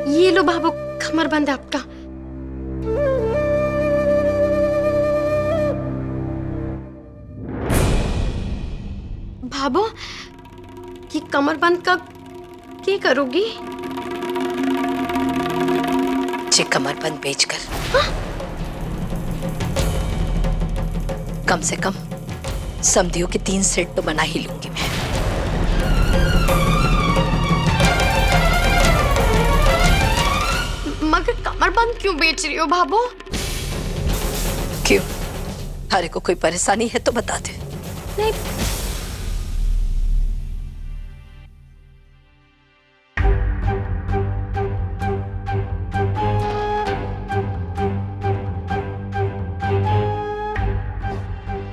ये लो बाबू, कमरबंद है आपका। बाबू, ये कमरबंद का क्या करोगी? जे कमरबंद बेचकर कम से कम समधियों के 3 सेट तो बना ही लूंगी मैं। मगर कमरबंद क्यों बेच रही हो बाबू? क्यों? थारे को कोई परेशानी है तो बता दे। नहीं,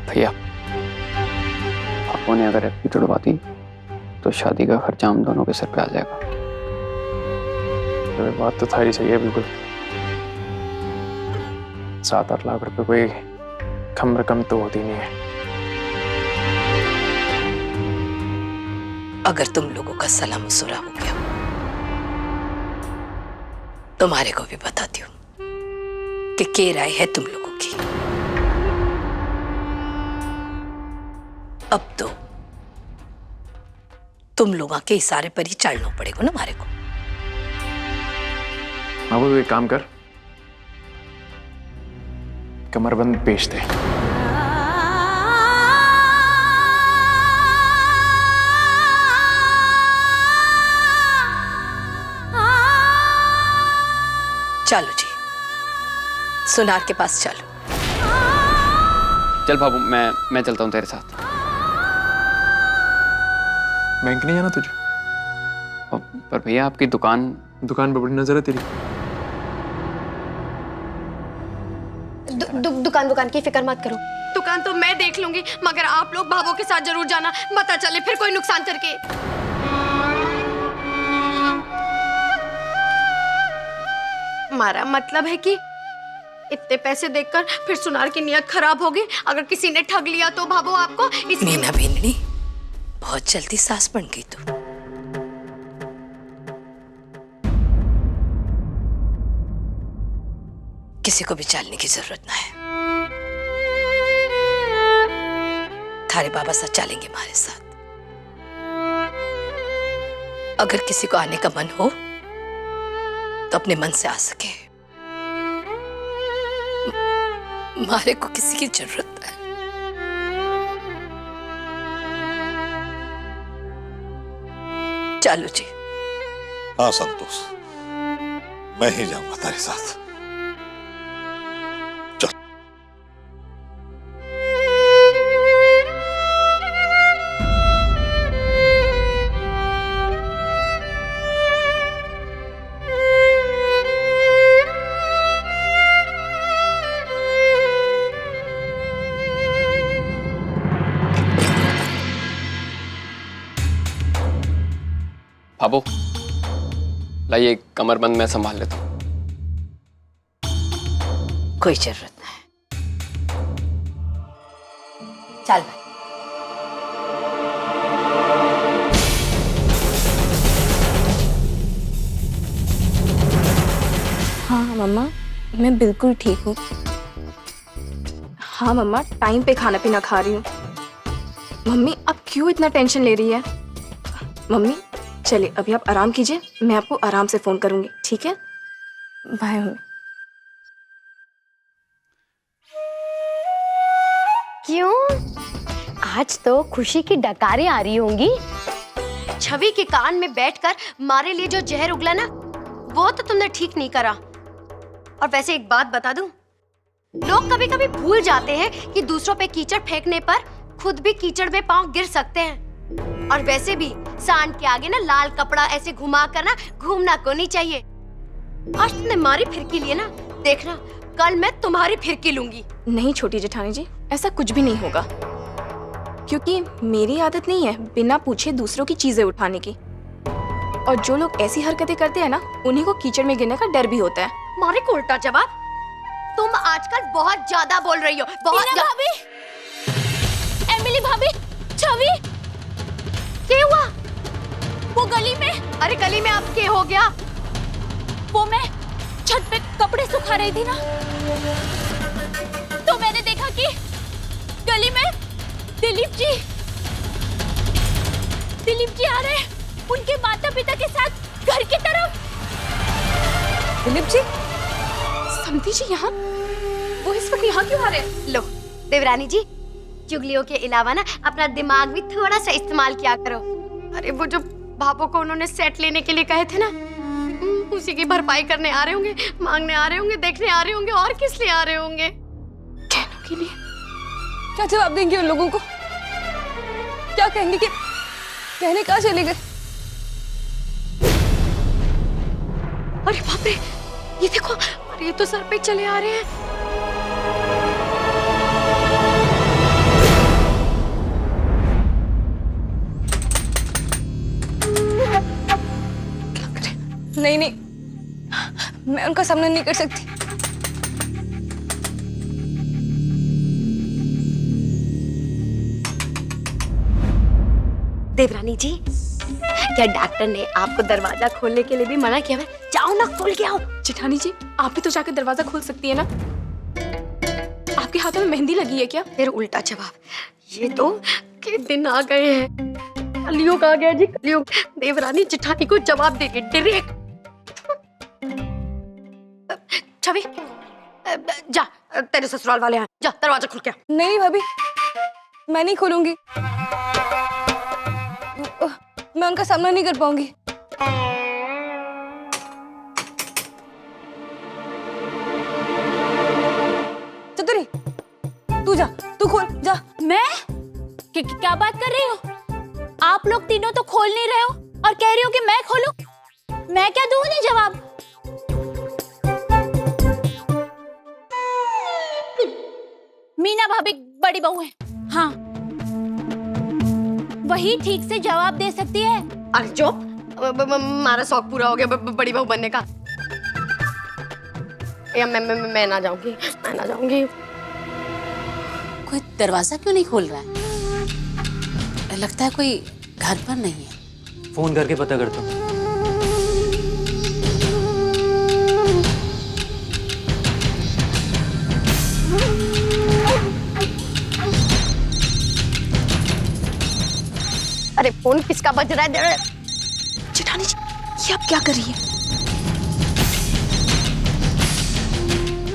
भैया, पापा ने अगर एफडी तुड़वा दी तो शादी का खर्चा हम दोनों के सर पे आ जाएगा। तो बात तो थारी सही है बिल्कुल। 7-8 लाख रुपए कोई कम रकम तो होती नहीं है। अगर तुम लोगों का सलाह मसूरा हो गया, तुम्हारे को भी बताती हूँ कि क्या राय है तुम लोगों की। अब तो तुम लोगों के इशारे पर ही चलना पड़ेगा ना हमारे को। बाबू तू एक काम कर, कमरबंद बेच दे। चलो जी, सुनार के पास चलो। चल बाबू, मैं चलता हूँ तेरे साथ। बैंक नहीं जाना तुझे? पर भैया आपकी दुकान दुकान पे बड़ी नजर है तेरी। दुकान की फिक्र मत करो, दुकान तो मैं देख लूंगी, मगर आप लोग बाबू के साथ जरूर जाना, पता चले फिर कोई नुकसान करके। हमारा मतलब है कि इतने पैसे देखकर फिर सुनार की नियत खराब होगी। अगर किसी ने ठग लिया तो बाबू आपको मीना बिन्नी, बहुत जल्दी सास बन गई तू। किसी को भी चालने की जरूरत ना है। थारे बाबा साथ चलेंगे हमारे साथ। अगर किसी को आने का मन हो तो अपने मन से आ सके। हमारे को किसी की जरूरत है। चलो जी। हाँ संतोष, मैं ही जाऊंगा तेरे साथ। बाबू लाइए, कमरबंद मैं संभाल लेता हूँ। कोई जरूरत नहीं। चल भाई। हाँ मम्मा, मैं बिल्कुल ठीक हूँ। हाँ मम्मा, टाइम पे खाना पीना खा रही हूँ। मम्मी आप क्यों इतना टेंशन ले रही है? मम्मी चलिए अभी आप आराम कीजिए, मैं आपको आराम से फोन करूंगी, ठीक है? Bye mummy. क्यों? आज तो खुशी की डकारें आ रही होंगी। छवि के कान में बैठकर मारे लिए जो जहर उगला ना, वो तो तुमने ठीक नहीं करा। और वैसे एक बात बता दूं, लोग कभी कभी भूल जाते हैं कि दूसरों पे कीचड़ फेंकने पर खुद भी कीचड़ में पांव गिर सकते हैं। और वैसे भी सांड के आगे ना लाल कपड़ा ऐसे घुमा कर ना घूमना को नहीं चाहिए। आज तुमने मारी फिरकी लिए ना, देखना कल मैं तुम्हारी फिरकी लूंगी। नहीं छोटी जेठानी जी, ऐसा कुछ भी नहीं होगा, क्योंकि मेरी आदत नहीं है बिना पूछे दूसरों की चीजें उठाने की। और जो लोग ऐसी हरकतें करते हैं ना, उन्हीं को कीचड़ में गिरने का डर भी होता है। मारे को उल्टा जवाब। तुम आजकल बहुत ज्यादा बोल रही हो। बहुत भाभी, एमिली भाभी, छवि, क्या हुआ? वो गली में। अरे गली में अब क्या हो गया? वो मैं छत पे कपड़े सुखा रही थी ना, तो मैंने देखा कि गली में दिलीप जी आ रहे हैं उनके माता पिता के साथ घर की तरफ। दिलीप जी, समधी जी यहाँ? वो इस वक्त यहाँ क्यों आ रहे हैं? लो देवरानी जी, चुगलियों के अलावा ना अपना दिमाग भी थोड़ा सा इस्तेमाल किया करो। अरे वो जो भाभो को उन्होंने सेट लेने के लिए कहे थे ना, उसी की भरपाई करने आ रहे होंगे, मांगने आ रहे होंगे, देखने आ रहे होंगे, और किस लिए आ रहे होंगे? कहने के लिए? क्या जवाब देंगे उन लोगों को? क्या कहेंगे कि कहने कहाँ चले गए? अरे बाप रे, ये देखो, अरे ये तो सर पे चले आ रहे हैं। नहीं नहीं, मैं उनका सामना नहीं कर सकती। देवरानी जी, क्या डॉक्टर ने आपको दरवाजा खोलने के लिए भी मना किया है? जाओ ना, खोल के आओ। जेठानी जी, आप भी तो जाकर दरवाजा खोल सकती है ना। आपके हाथों में मेहंदी लगी है क्या? फिर उल्टा जवाब। ये तो के दिन आ गए हैं, कलयुग आ गया जी, कलयुग। देवरानी जेठानी को जवाब देगी डायरेक्ट। छवि, जा, तेरे ससुराल वाले हैं, जा दरवाजा खोल के आ। नहीं भाभी, मैं नहीं खोलूंगी। मैं उनका सामना नहीं कर पाऊंगी। चतुरी, तू जा, तू खोल, जा। मैं क्या बात कर रही हो? आप लोग तीनों तो खोल नहीं रहे हो और कह रही हो कि मैं खोलूं? मैं क्या दूं उन्हें जवाब? मीना भाभी बड़ी बहू है, हाँ, वही ठीक से जवाब दे सकती है। अरे जो हमारा शौक पूरा हो गया बड़ी बहू बनने का। या मैं ना जाऊंगी, मैं ना जाऊंगी। कोई दरवाजा क्यों नहीं खोल रहा है? लगता है कोई घर पर नहीं है। फोन करके पता करता हूँ। अरे फोन किसका बज रहा है? जेठानी जी, ये आप क्या कर रही है?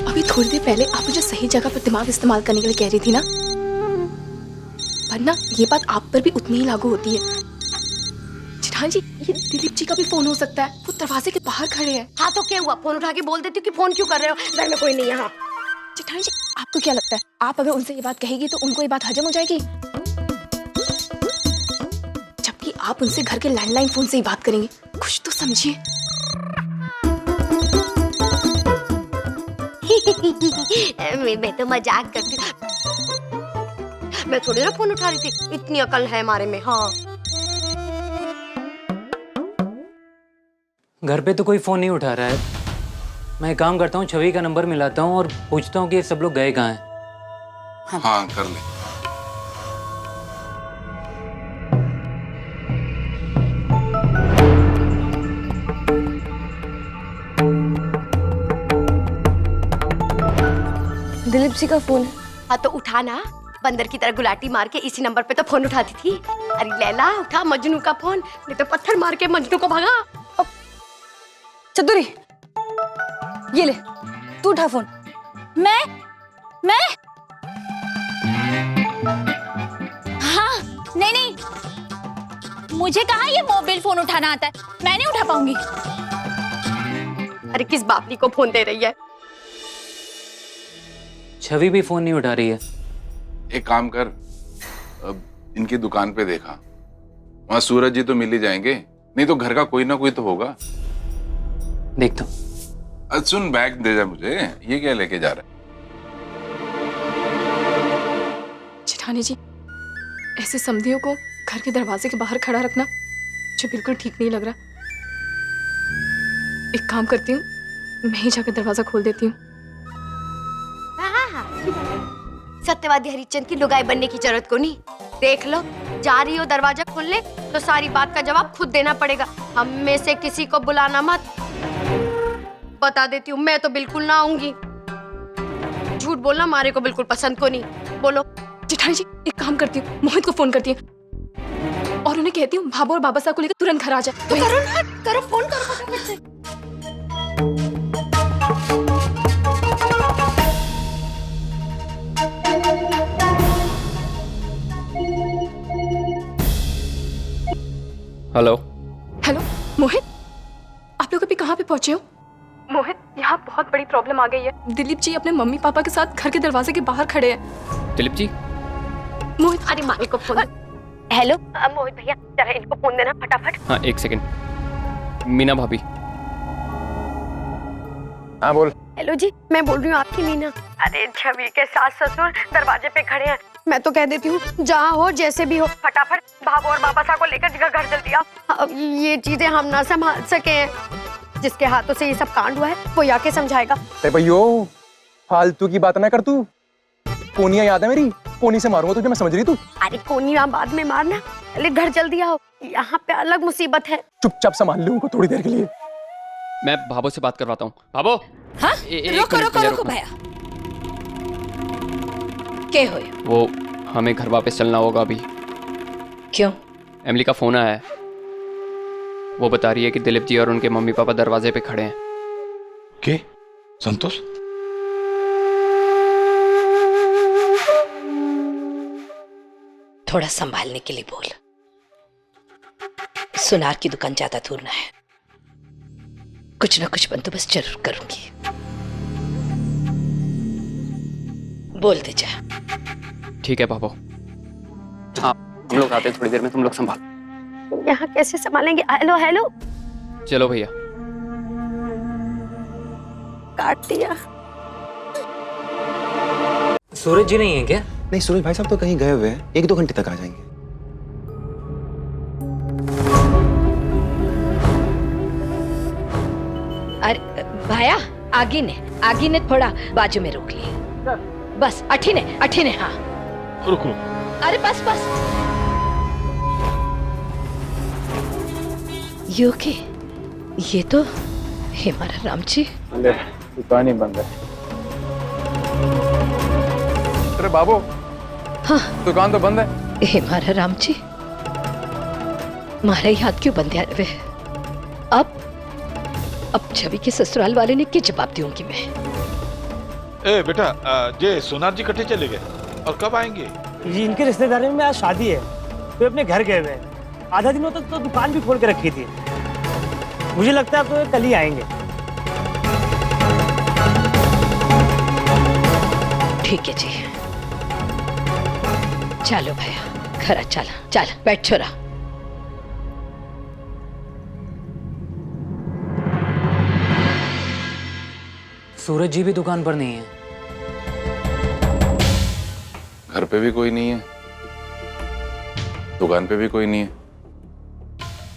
अभी थोड़ी देर पहले आप मुझे सही जगह पर दिमाग इस्तेमाल करने के लिए कह रही थी ना, वरना ये बात आप पर भी उतनी ही लागू होती है। जेठानी जी, ये दिलीप जी का भी फोन हो सकता है, वो दरवाजे के बाहर खड़े हैं। हाँ तो क्या हुआ, फोन उठा के बोल देती हूँ कि फोन क्यों कर रहे हो, घर में कोई नहीं है। हाँ जेठानी जी, आपको क्या लगता है, आप अगर उनसे ये बात कहेगी तो उनको ये बात हजम हो जाएगी? जबकि आप उनसे घर के लैंडलाइन फोन से ही बात करेंगे, कुछ तो समझिए। मैं तो मजाक करती हूँ, मैं थोड़ी ना फोन उठा रही थी, इतनी अकल है हमारे में। हाँ घर पे तो कोई फोन नहीं उठा रहा है। मैं एक काम करता हूँ, छवि का नंबर मिलाता हूँ और पूछता हूँ कि सब लोग गए कहाँ हैं। हाँ कर ले। दिलीप जी का फोन है। हाँ तो उठा ना, बंदर की तरह गुलाटी मार के इसी नंबर पे तो फोन उठाती थी। अरे लैला, उठा मजनू का फोन, नहीं तो पत्थर मार के मजनू को भगा। चतुरी, ये ले, तू उठा फोन। मैं हाँ, नहीं, मुझे कहाँ ये मोबाइल फोन उठाना आता है, मैं नहीं उठा पाऊंगी। अरे किस बापली को फोन दे रही है? छवि भी फोन नहीं उठा रही है। एक काम कर, अब इनकी दुकान पे देखा, वहां सूरज जी तो मिल ही जाएंगे, नहीं तो घर का कोई ना कोई तो होगा। देखता हूँ। सुन, बैग दे जा मुझे, ये क्या लेके जा रहा है? जेठानी जी, ऐसे समधियों को घर के दरवाजे के बाहर खड़ा रखना मुझे बिल्कुल ठीक नहीं लग रहा। एक काम करती हूँ, मैं ही जाकर दरवाजा खोल देती हूँ। सत्यवादी हरिश्चंद की लुगाई बनने की जरूरत को नहीं। देख लो, जा रही हो दरवाजा खोलने तो सारी बात का जवाब खुद देना पड़ेगा, हम में से किसी को बुलाना मत। बता देती हूँ, मैं तो बिल्कुल ना आऊंगी। झूठ बोलना मारे को बिल्कुल पसंद को नहीं। बोलो। जेठानी जी एक काम करती हूँ, मोहित को फोन करती हूँ और उन्हें कहती हूँ भाभो और बाबा साहब को लेकर तुरंत घर आ जाए। तो करो ना, करो, फोन करो फटाफट से। हेलो। हेलो मोहित, आप लोग अभी कहाँ पे पहुंचे हो? मोहित, यहाँ बहुत बड़ी प्रॉब्लम आ गई है। दिलीप जी अपने मम्मी पापा के साथ घर के दरवाजे के बाहर खड़े हैं। दिलीप जी? मोहित, अरे मालिक को फोन। हेलो मोहित भैया, जरा इनको फोन देना फटाफट। हाँ, एक सेकंड। मीना भाभी। हाँ बोल। हेलो जी, मैं बोल रही हूँ आपकी मीना। अरे छवि के सास ससुर दरवाजे पे खड़े हैं। मैं तो कह देती हूँ जहाँ हो जैसे भी हो फटाफट भाभो और बाबा साहब को लेकर घर जल्दी आओ। अब ये चीजें हम ना संभाल सके। जिसके हाथों से ये सब कांड हुआ है वो आके समझाएगा। अरे भैयो, फालतू की बात ना कर तू। कोनिया याद है मेरी? कोनी से मारूंगा तुझे, मैं समझ रही तू। अरे कोनिया बाद में मारना, पहले घर जल्दी आओ, यहाँ पे अलग मुसीबत है। चुपचाप संभाल ले उनको थोड़ी देर के लिए। मैं भाभो से बात करवाता हूँ। भाभो। हाँ? एक रोको मिनट, रोको रोको भैया। के होए? वो हमें घर वापस चलना होगा अभी। क्यों? एमिली का फोन आया है। वो बता रही है कि दिलीप जी और उनके मम्मी पापा दरवाजे पे खड़े हैं। के संतोष? थोड़ा संभालने के लिए बोल। सुनार की दुकान ज्यादा दूर ना है, कुछ ना कुछ बंदोबस्त जरूर करूंगी। बोल दे जा। ठीक है भाभो। हाँ, हम लोग आते हैं थोड़ी देर में, तुम लोग संभाल। यहाँ कैसे संभालेंगे? Hello hello. चलो भैया। काट दिया। सूरज जी नहीं है क्या? नहीं, सूरज भाई साहब तो कहीं गए हुए हैं, 1-2 घंटे तक आ जाएंगे। अरे भाया, आगे ने थोड़ा बाजू में रोक लिए। बस अठी ने हाँ। रुको। अरे बस यो के ये तो हमारा राम जी। दुकान ही बंद है। अरे बाबू। हाँ, दुकान तो बंद है। हमारा राम जी, मारे हाथ क्यों बंद हुए? अब छवि के ससुराल वाले ने क्या जवाब दूंगी मैं? ए बेटा, जे सोनार जी कटे चले गए और कब आएंगे? जी इनके रिश्तेदारी में आज शादी है, वे अपने घर गए हुए हैं। आधा दिनों तक तो दुकान भी खोल के रखी थी। मुझे लगता है अब तो कल ही आएंगे। ठीक है जी, चलो भैया घर चल बैठ छोरा। सूरज जी भी दुकान पर नहीं है। घर पे भी कोई नहीं है, दुकान पे भी कोई नहीं है।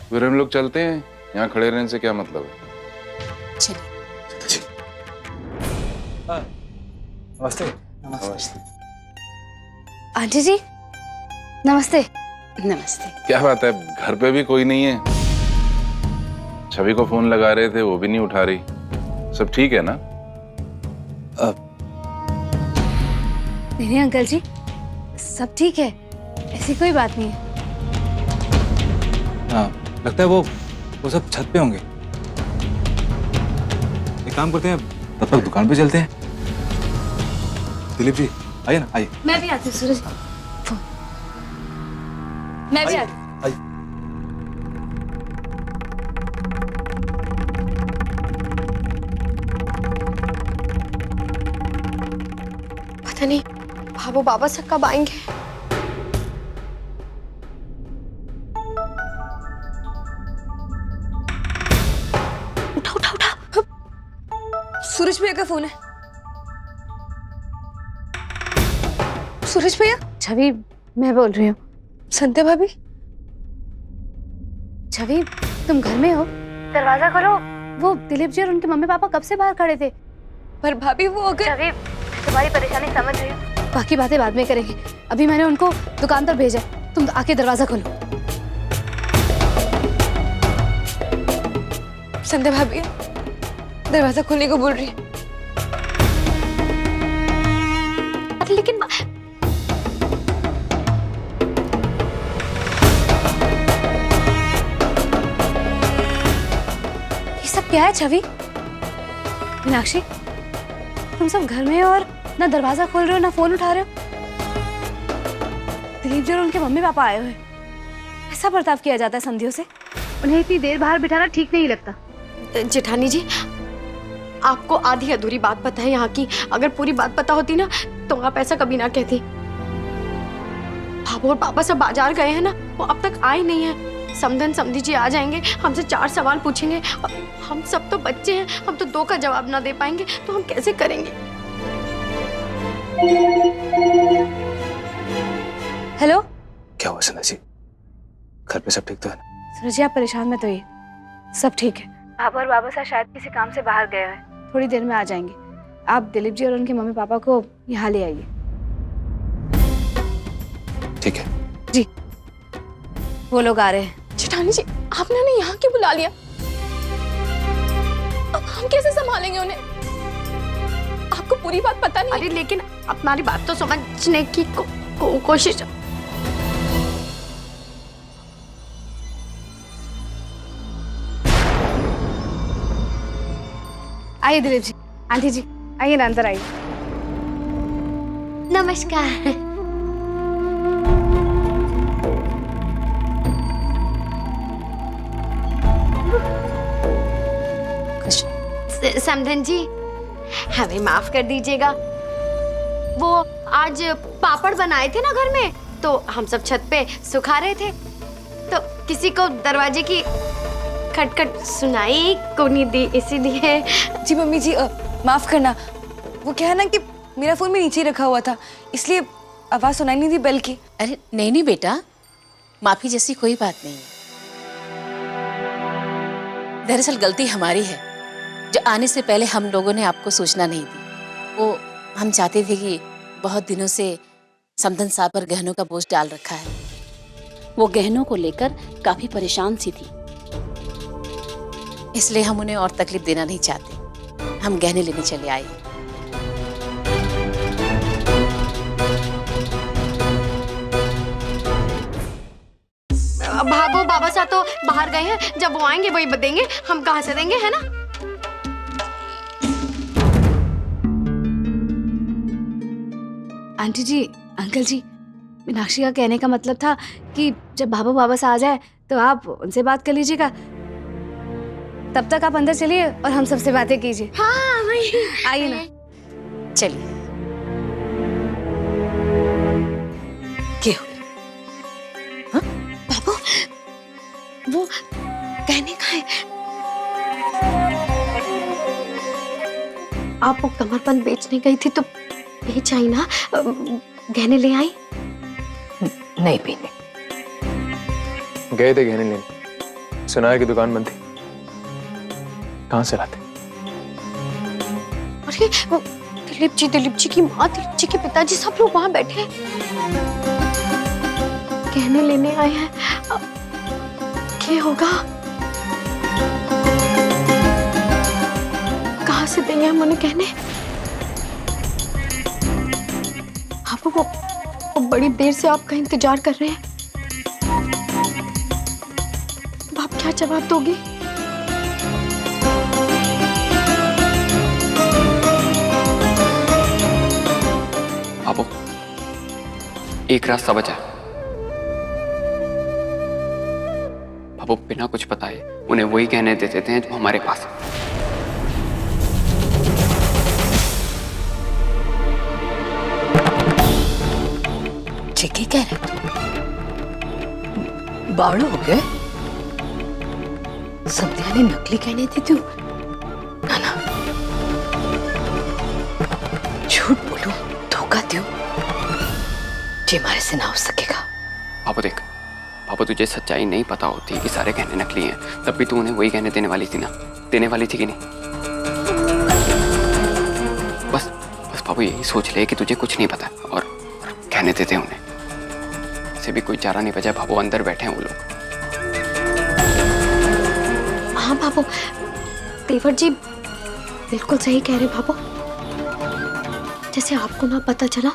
फिर हम लोग चलते हैं, यहाँ खड़े रहने से क्या मतलब है? चलिए। नमस्ते। नमस्ते। आंटी जी नमस्ते। नमस्ते। क्या बात है, घर पे भी कोई नहीं है? छवि को फोन लगा रहे थे, वो भी नहीं उठा रही। सब ठीक है ना? नहीं अंकल जी, सब ठीक है, ऐसी कोई बात नहीं है। हाँ, लगता है वो सब छत पे होंगे। एक काम करते हैं, तब तक दुकान पे चलते हैं। दिलीप जी आइए ना, आइए। मैं भी आती हूँ सूरज। मैं भी आती हूँ। पता नहीं भाभो बाबा से कब आएंगे। उठा। सूरज भैया का फोन है। सूरज भैया? छवि मैं बोल रही हूँ। संध्या भाभी? छवि तुम घर में हो? दरवाजा खोलो। वो दिलीप जी और उनके मम्मी पापा कब से बाहर खड़े थे। पर भाभी वो अगर... छवि तुम्हारी परेशानी समझ रही हूँ, बाकी बातें बाद में करेंगे। अभी मैंने उनको दुकान पर भेजा, तुम आके दरवाजा खोलो। संध्या भाभी दरवाजा खोलने को बोल रही है। अरे लेकिन ये सब क्या है छवि? मीनाक्षी, तुम सब घर में हो और ना दरवाजा खोल रहे हो ना फोन उठा रहे हो। दिलीप जी और उनके मम्मी पापा आए हुए, ऐसा बर्ताव किया जाता है समधियों से? उन्हें इतनी देर बाहर बिठाना ठीक नहीं लगता। जेठानी जी, आपको आधी अधूरी बात पता है यहाँ की। अगर पूरी बात पता होती ना तो आप ऐसा कभी ना कहती। भाभो और पापा सब बाजार गए हैं ना, वो अब तक आए नहीं है। समधन समधी जी आ जाएंगे, हमसे 4 सवाल पूछेंगे और हम सब तो बच्चे हैं, हम तो 2 का जवाब ना दे पाएंगे तो हम कैसे करेंगे? हेलो, क्या हुआ संध्या जी? घर पे सब ठीक तो है ना? सूरज जी, आप परेशान मत होइए, सब ठीक है। पापा और बाबा साहब शायद किसी काम से बाहर गए हैं, थोड़ी देर में आ जाएंगे। आप दिलीप जी और उनके मम्मी पापा को यहाँ ले आइए। ठीक है जी, वो लोग आ रहे हैं। जेठानी जी, आपने उन्हें यहाँ क्यों बुला लिया? अब हम कैसे संभालेंगे उन्हें? आपको पूरी बात पता नहीं? अरे लेकिन हमारी बात तो समझने की कोशिश। आइए दिलीप जी, आंटी जी आइए ना, अंदर आइए। नमस्कार। समधन जी, हमें माफ कर दीजिएगा। वो आज पापड़ बनाए थे ना घर में, तो हम सब छत पे सुखा रहे थे, तो किसी को दरवाजे की खटखट सुनाई को नहीं दी, इसीलिए। जी मम्मी जी, माफ करना, वो क्या है ना कि मेरा फोन भी नीचे रखा हुआ था, इसलिए आवाज सुनाई नहीं दी बेल की। अरे नहीं नहीं बेटा, माफी जैसी कोई बात नहीं है। दरअसल गलती हमारी है, जो आने से पहले हम लोगों ने आपको सूचना नहीं दी। वो हम चाहते थे कि बहुत दिनों से समधन साहब पर गहनों का बोझ डाल रखा है। वो गहनों को लेकर काफी परेशान सी थी, इसलिए हम उन्हें और तकलीफ देना नहीं चाहते। हम गहने लेने चले आए। भाभो बाबा साहब तो बाहर गए हैं, जब वो आएंगे वही देंगे, हम कहाँ से देंगे, है ना? आंटी जी, अंकल जी, मीनाक्षी का कहने का मतलब था कि जब बाबा बाबा से आ जाए तो आप उनसे बात कर लीजिएगा। तब तक आप अंदर चलिए और हम सबसे बातें कीजिए। हाँ वही। आइए ना। चलिए। क्या हो? हाँ? बाबू, वो कहने का है। आप वो कमरबंद बेचने गई थी तो बेच आई ना, गहने ले आई? नहीं पीने गए थे गहने लेने, सुनाया कि दुकान बंद थी। कहाँ से लाते? अरे वो दिलीप जी की माँ, दिलीप जी के पिताजी, सब लोग वहां बैठे हैं, गहने लेने आए हैं। क्या होगा? कहाँ से देंगे हम उन्हें गहने? आप वो बड़ी देर से आपका इंतजार कर रहे हैं, अब आप क्या जवाब दोगी? बाबू, एक रास्ता बचा। बाबू, बिना कुछ बताए उन्हें वही गहने दे देते हैं जो हमारे पास है। ठीक ही कह रहे तुम। बावड़ो हो गए? संध्या ने नकली गहने दे दी? ना ना, झूठ बोलूं, धोखा दूं, ये हमारे से ना हो सकेगा। बाबू देख, बाबू तुझे सच्चाई नहीं पता होती कि सारे गहने नकली हैं, तब भी तू उन्हें वही गहने देने वाली थी ना? देने वाली थी कि नहीं? बस बस बाबू यही सोच ले कि तुझे कुछ नहीं पता और गहने देते उन्हें। से भी कोई चारा नहीं बचा। बाबू अंदर बैठे हैं वो लोग। हाँ बाबू, तेवर जी बिल्कुल सही कह रहे बाबू। जैसे आपको ना पता चला,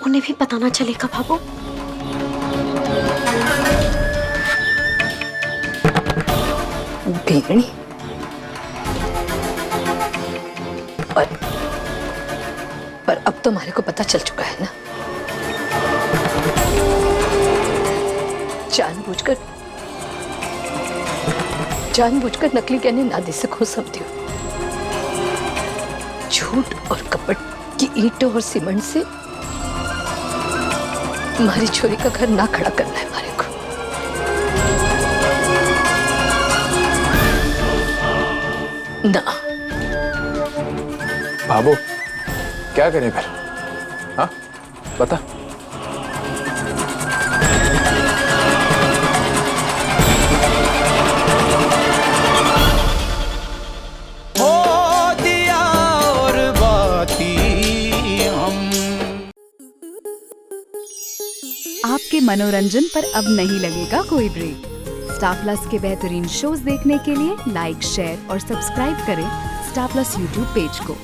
उन्हें भी पता ना चलेगा बाबू। भेड़नी पर अब तो हमारे को पता चल चुका है ना। जानबूझकर नकली गहने ना दे सको समझो। झूठ और कपट की ईंटों और सीमेंट से हमारी छोरी का घर ना खड़ा करना है हमारे को। ना बाबू क्या करें फिर? हाँ बता। आपके मनोरंजन पर अब नहीं लगेगा कोई ब्रेक। स्टार प्लस के बेहतरीन शोज देखने के लिए लाइक, शेयर और सब्सक्राइब करें स्टार प्लस यूट्यूब पेज को।